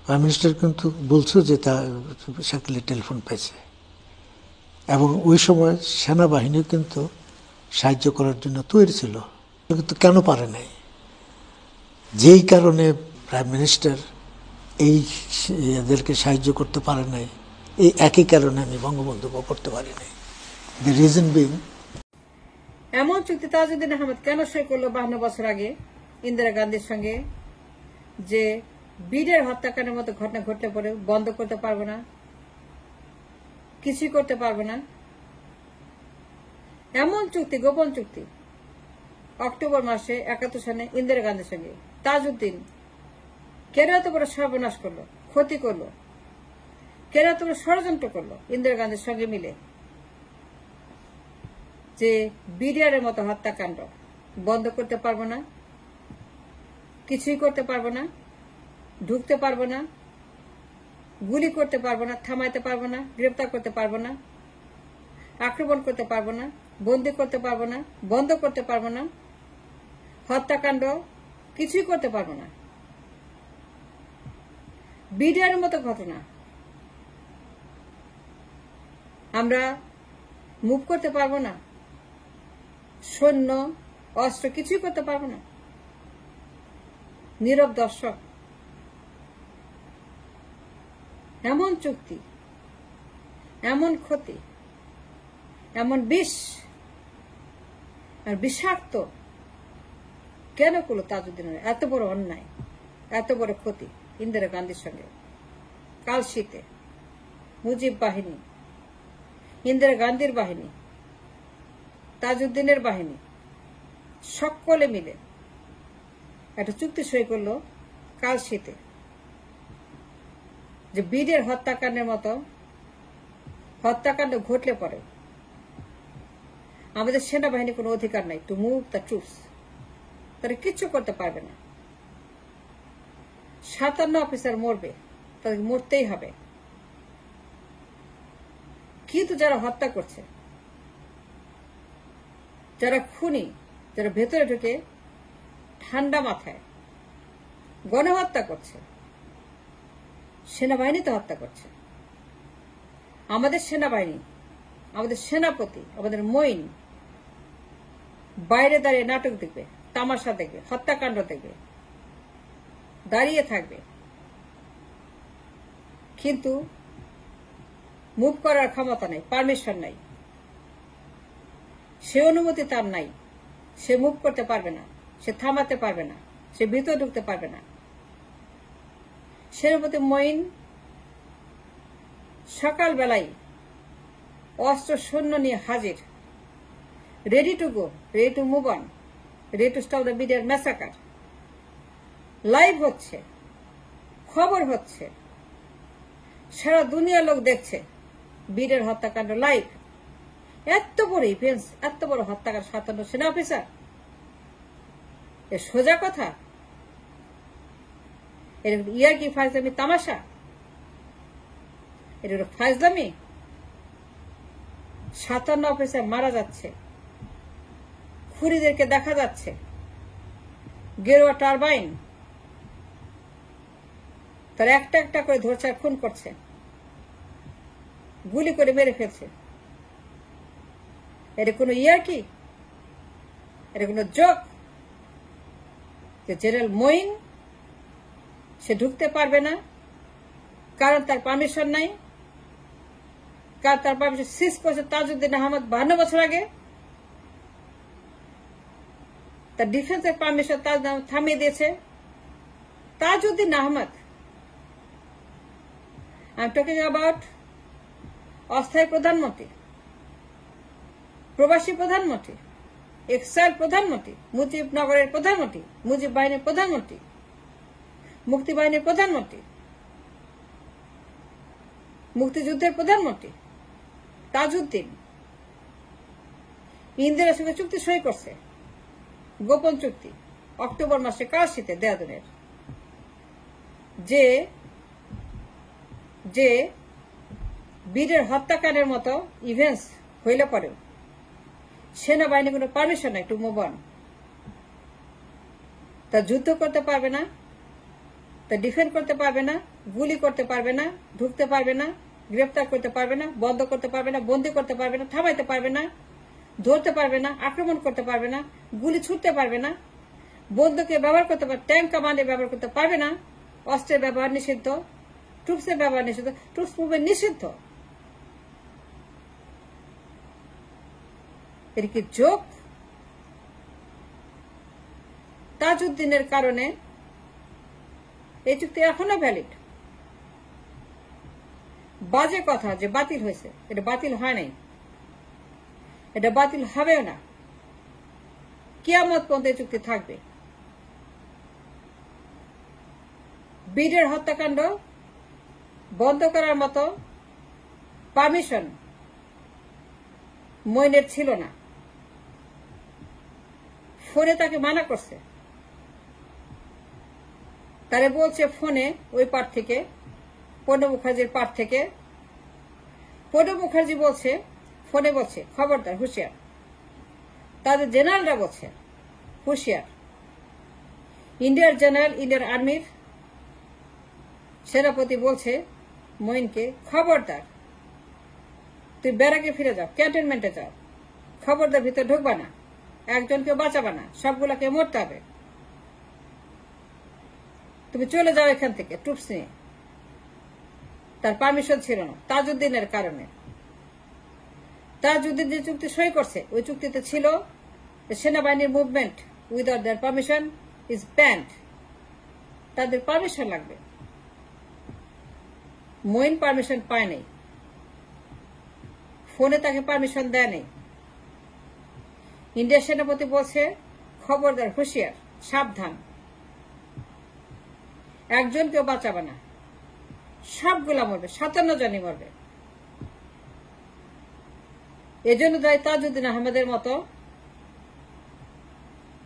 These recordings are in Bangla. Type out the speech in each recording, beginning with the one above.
প্রাইম মিনিস্টার কিন্তু বলছো যে তার শাকিলের টেলিফোন পেয়েছে, এবং ওই সময় সেনাবাহিনীও কিন্তু সাহায্য করার জন্য তৈরি ছিল, কিন্তু কেন পারে নাই? যেই কারণে প্রাইম মিনিস্টার এই এদেরকে সাহায্য করতে পারে নাই, এই একই কারণে আমি বঙ্গবন্ধুকে করতে পারি নাই। দ্য রিজন বিং, এমন চুক্তি তাজউদ্দিন আহমেদ কেন সই করলো 52 বছর আগে ইন্দিরা গান্ধীর সঙ্গে, যে বীরের হত্যাকাণ্ডের মতো ঘটনা ঘটলে পরে বন্ধ করতে পারবো না, কিছুই করতে পারবো না। এমন চুক্তি, গোপন চুক্তি অক্টোবর মাসে 71 সালে ইন্দিরা গান্ধীর সঙ্গে তাজউদ্দিন কেন এত বড় সর্বনাশ করলো, ক্ষতি করলো, কেন এত বড় ষড়যন্ত্র করলো ইন্দিরা গান্ধীর সঙ্গে মিলে, যে বিডিআরের মতো হত্যাকাণ্ড বন্ধ করতে পারবো না, কিছুই করতে পারবো না, ঢুকতে পারবো না, গুলি করতে পারবো না, থামাইতে পারবো না, গ্রেপ্তার করতে পারবো না, আক্রমণ করতে পারবো না, বন্দী করতে পারবো না, বন্ধ করতে পারবো না, হত্যাকাণ্ড কিছুই করতে পারবো না। বিডিআরের মতো ঘটনা আমরা মুভ করতে পারবো না, সৈন্য অস্ত্র কিছুই করতে পারবো না। নীরব দর্শক। এমন চুক্তি, এমন ক্ষতি, এমন বিষ আর বিষাক্ত কেন করলো তাজউদ্দিনের? এত বড় অন্যায়, এত বড় ক্ষতি ইন্দিরা গান্ধীর সঙ্গে। কালশীতে মুজিব বাহিনী, ইন্দিরা গান্ধীর বাহিনী, তাজউদ্দিনের বাহিনী সকলে মিলে একটা চুক্তি সই করলো কালশীতে, যে বীরের হত্যাকাণ্ডের মতো হত্যাকাণ্ড ঘটলে পরে আমাদের সেনাবাহিনীর কোনো অধিকার নাই টু মুভ দ্য ট্রুপস, তারা কিচ্ছু করতে পারবে না। 57 অফিসার মরবে, তাদেরকে মরতেই হবে। কিন্তু যারা হত্যা করছে, যারা খুনি, যারা ভেতরে ঢুকে ঠান্ডা মাথায় গণহত্যা করছে, সেনাবাহিনী তো হত্যা করছে। আমাদের সেনাবাহিনী, আমাদের সেনাপতি, আমাদের মইন বাইরে দাঁড়িয়ে নাটক দেখবে, তামাশা দেখবে, হত্যাকাণ্ড দেখবে, দাঁড়িয়ে থাকবে, কিন্তু মুভ করার ক্ষমতা নাই, পারমিশন নাই, সে অনুমতি তার নাই, সে মুভ করতে পারবে না, সে থামাতে পারবে না, সে ভিতরে ঢুকতে পারবে না। সেনাপতি মইন সকালবেলায় অস্ত্র সৈন্য নিয়ে হাজির, ready to go, ready to move on, ready to stop the BDR massacre. Live হচ্ছে, খবর হচ্ছে, সারা দুনিয়ার লোক দেখছে বীরের হত্যাকাণ্ড লাইভ। এত বড় ইভেন্টস, এত বড় হত্যাকাণ্ড, 57 সেনা অফিসার, এ সোজা কথা? এর ইয়ার কি ফাজলামি, তামাশা? এটা ফাজলামি? 57 অফিসার মারা যাচ্ছে, খুনিদেরকে দেখা যাচ্ছে গেরুয়া টারবাইন তার একটা একটা করে ধরছে, খুন করছে, গুলি করে মেরে ফেলছে। এটা কোনো ইয়ার কি? এটা কোনো জোক? যে জেনারেল মইন সে ঢুকতে পারবে না, কারণ তার পারমিশন নাই, কারণ তার পারমিশন সিজ করেছে তাজউদ্দিন আহমেদ 52 বছর আগে। তার ডিফেন্সের পারমিশন তাজ থামিয়ে দিয়েছে Tajuddin Ahmed. I am talking about অস্থায়ী প্রধানমন্ত্রী, প্রবাসী প্রধানমন্ত্রী, এক্সাইল প্রধানমন্ত্রী, মুজিবনগরের প্রধানমন্ত্রী, মুজিব বাহিনীর প্রধানমন্ত্রী, মুক্তি বাহিনীর প্রধানমন্ত্রী, মুক্তিযুদ্ধের প্রধানমন্ত্রী তাজউদ্দিন ইন্দিরার সঙ্গে চুক্তি সই করছে, গোপন চুক্তি অক্টোবর মাসে কালশীতে দেয়াদুনের, যে যে বীরের হত্যাকাণ্ডের মতো ইভেন্টস হইলে পরেও সেনাবাহিনী কোনো পারমিশন নাই টু মুভ অন। তা যুদ্ধ করতে পারবে না, তা তা ডিফেন্ড করতে পারবে না, গুলি করতে পারবে না, ঢুকতে পারবে না, গ্রেপ্তার করতে পারবে না, বন্ধ করতে পারবে না, বন্দি করতে পারবে না, থামাইতে পারবে না, ধরতে পারবে না, আক্রমণ করতে পারবে না, গুলি ছুটতে পারবে না, বন্দুকের ব্যবহার করতে পারবে, ট্যাঙ্ক কামান্ডের ব্যবহার করতে পারবে না, অস্ত্রের ব্যবহার নিষিদ্ধ, ট্রুপসের ব্যবহার নিষিদ্ধ, ট্রুপস মুভমেন্ট নিষিদ্ধ। এর কি যোগ? তাজউদ্দিনের কারণে এই চুক্তি এখনো ভ্যালিড। বাজে কথা যে বাতিল হয়েছে, এটা বাতিল হয় নাই, এটা বাতিল হবেও না, কিয়ামত পর্যন্ত এই চুক্তি থাকবে। বিডের হত্যাকাণ্ড বন্ধ করার মতো পারমিশন মইনের ছিল না, ফোনে তাকে মানা করছে, তারে বলছে ফোনে ওই পার থেকে, প্রণব মুখার্জির পার থেকে, প্রণব মুখার্জি বলছে ফোনে, বলছে খবরদার হুঁশিয়ার, তাদের জেনারেলরা বলছে হুঁশিয়ার, ইন্ডিয়ার জেনারেল, ইন্ডিয়ার আর্মির সেনাপতি বলছে মইনকে খবরদার, তুই ব্যারাকে ফিরে যাও, ক্যান্টনমেন্টে যাও, খবরদার ভিতরে ঢুকবা না, একজনকে বাঁচাবা না, সবগুলাকে মরতে হবে, তুমি চলে যাও এখান থেকে ট্রুপস নিয়ে। তার পারমিশন ছিল না তাজউদ্দিনের কারণে। তাজউদ্দিন যে চুক্তি সই করছে ওই চুক্তিতে ছিল সেনাবাহিনীর movement without their permission is banned, তাদের পারমিশন লাগবে। মইন পারমিশন পায় নাই, ফোনে তাকে পারমিশন দেয় নাই। ইন্ডিয়ার সেনাপতি বলছে খবরদার হুঁশিয়ার, সাবধান, একজনকেও বাঁচাবে না, সবগুলা মরবে, 57 জনই মরবে। এজন্য দায়ী তাজউদ্দিন আহমেদের মতো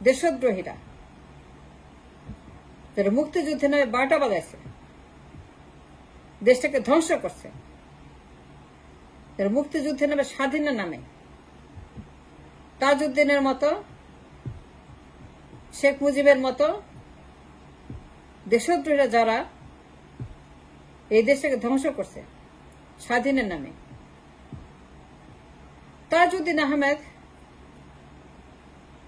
দেশদ্রোহীরা, যারা মুক্তিযুদ্ধে নামে 12টা বাজাইছে, দেশটাকে ধ্বংস করছে, যারা মুক্তিযুদ্ধে নামে স্বাধীনের নামে, তাজউদ্দিনের মতো, শেখ মুজিবের মতো দেশদ্রোহীরা যারা এই দেশটাকে ধ্বংস করছে স্বাধীনের নামে। তাজউদ্দিন আহমেদ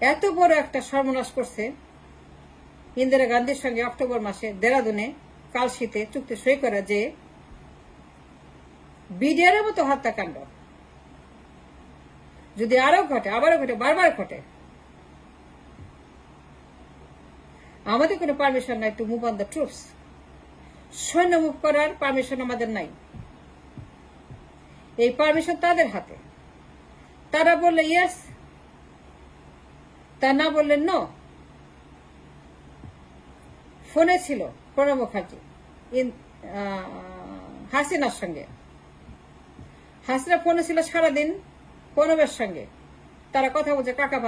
এত বড় একটা সর্বনাশ করছে, ইন্দিরা গান্ধীর সঙ্গে অক্টোবর মাসে দেরাদুনে কাল শীতে চুক্তি সই করা, যে বিডিআরের মতো হত্যাকাণ্ড যদি আরো ঘটে, আবারও ঘটে, বারবার ঘটে, আমাদের কোনো পারমিশন নাই to move on the troops. সৈন্য মুভ করার পারমিশন আমাদের নাই, এই পারমিশন তাদের হাতে। তারা বললে ইয়েস, তা না বললে নো। ফোনে ছিল প্রণব মুখার্জি হাসিনার সঙ্গে, হাসিনা ফোনে ছিল সারাদিন প্রণবের সঙ্গে, তারা কথা বলছে। কাকা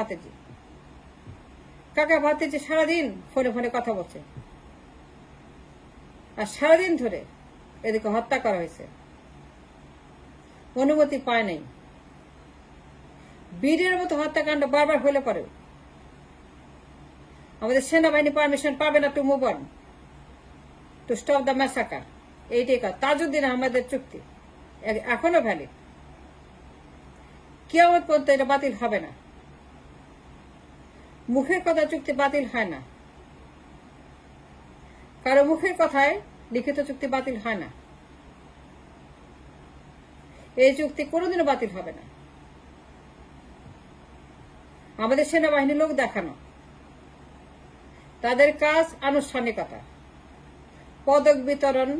ভাতিজি সারাদিন ফোনে ফোনে কথা বলছে, আর সারাদিন ধরে এদিকে হত্যা করা হয়েছে, অনুমতি পায় নাই। বীরের মতো হত্যাকাণ্ড বারবার হলে পরেও আমাদের সেনাবাহিনী পারমিশন পাবে না to move on, to stop the massacre. এইটাই কথা। তাজউদ্দিন আহমেদের চুক্তি এখনো ভ্যালিড, কিয়ামত পর্যন্ত এটা বাতিল হবে না। মুখের কথা চুক্তি বাতিল হয় না, কারো মুখের কথায় লিখিত চুক্তি বাতিল হয় না। এই চুক্তি কোনোদিনও বাতিল হবে না। আমাদের সেনাবাহিনীর লোক দেখানো, তাদের কাজ আনুষ্ঠানিকতা, পদক বিতরণ,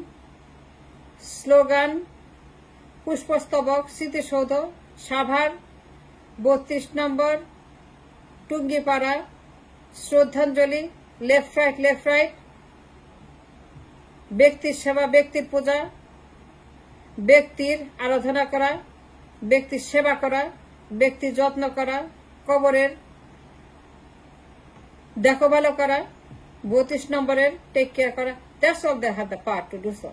স্লোগান, পুষ্পস্তবক, স্মৃতিসৌধ, সাভার, 32 নম্বর, টুঙ্গিপাড়া, শ্রদ্ধাঞ্জলি, লেফট রাইট, ব্যক্তির সেবা, ব্যক্তির পূজা, ব্যক্তির আরাধনা করা, ব্যক্তির সেবা করা, ব্যক্তির যত্ন করা, কবরের দেখো ভালো করা, 32 নম্বরের টেক কেয়ার করা। That's all they have the power to do so,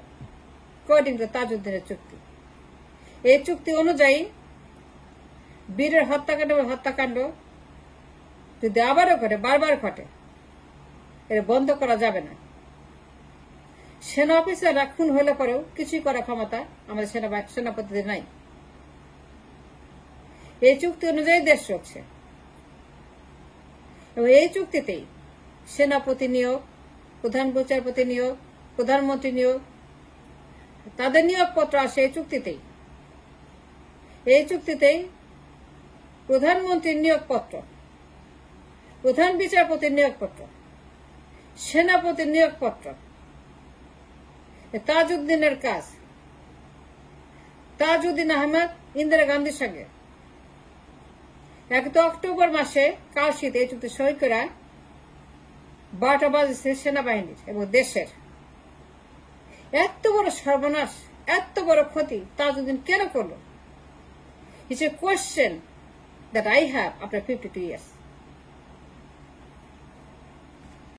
according to তাজউদ্দিনের চুক্তি। এই চুক্তি অনুযায়ী বীরের হত্যাকাণ্ড যদি আবারও ঘটে, বারবার ঘটে, এটা বন্ধ করা যাবে না। সেনা অফিসাররা খুন হলে পরেও কিছুই করার ক্ষমতা আমাদের সেনাপতিদের নাই। এই চুক্তি অনুযায়ী দেশ চলছে এবং এই চুক্তিতেই সেনাপতি নিয়োগ, প্রধান বিচারপতি নিয়োগ, প্রধানমন্ত্রী নিয়োগ, তাদের নিয়োগপত্র আসে এই চুক্তিতেই। এই চুক্তিতেই প্রধানমন্ত্রীর নিয়োগপত্র, প্রধান বিচারপতির নিয়োগপত্র, সেনাপতির নিয়োগপত্র, তাজউদ্দিনের কাজ, তাজউদ্দিন আহমেদ ইন্দিরা গান্ধীর সঙ্গে 1 অক্টোবর মাসে কালশিতে এই চুক্তি সই করে 12টা বাজেছে সেনাবাহিনীর এবং দেশের। এত বড় সর্বনাশ, এত বড় ক্ষতি তাজউদ্দিন কেন করলো? It's a question that I have after 52 years.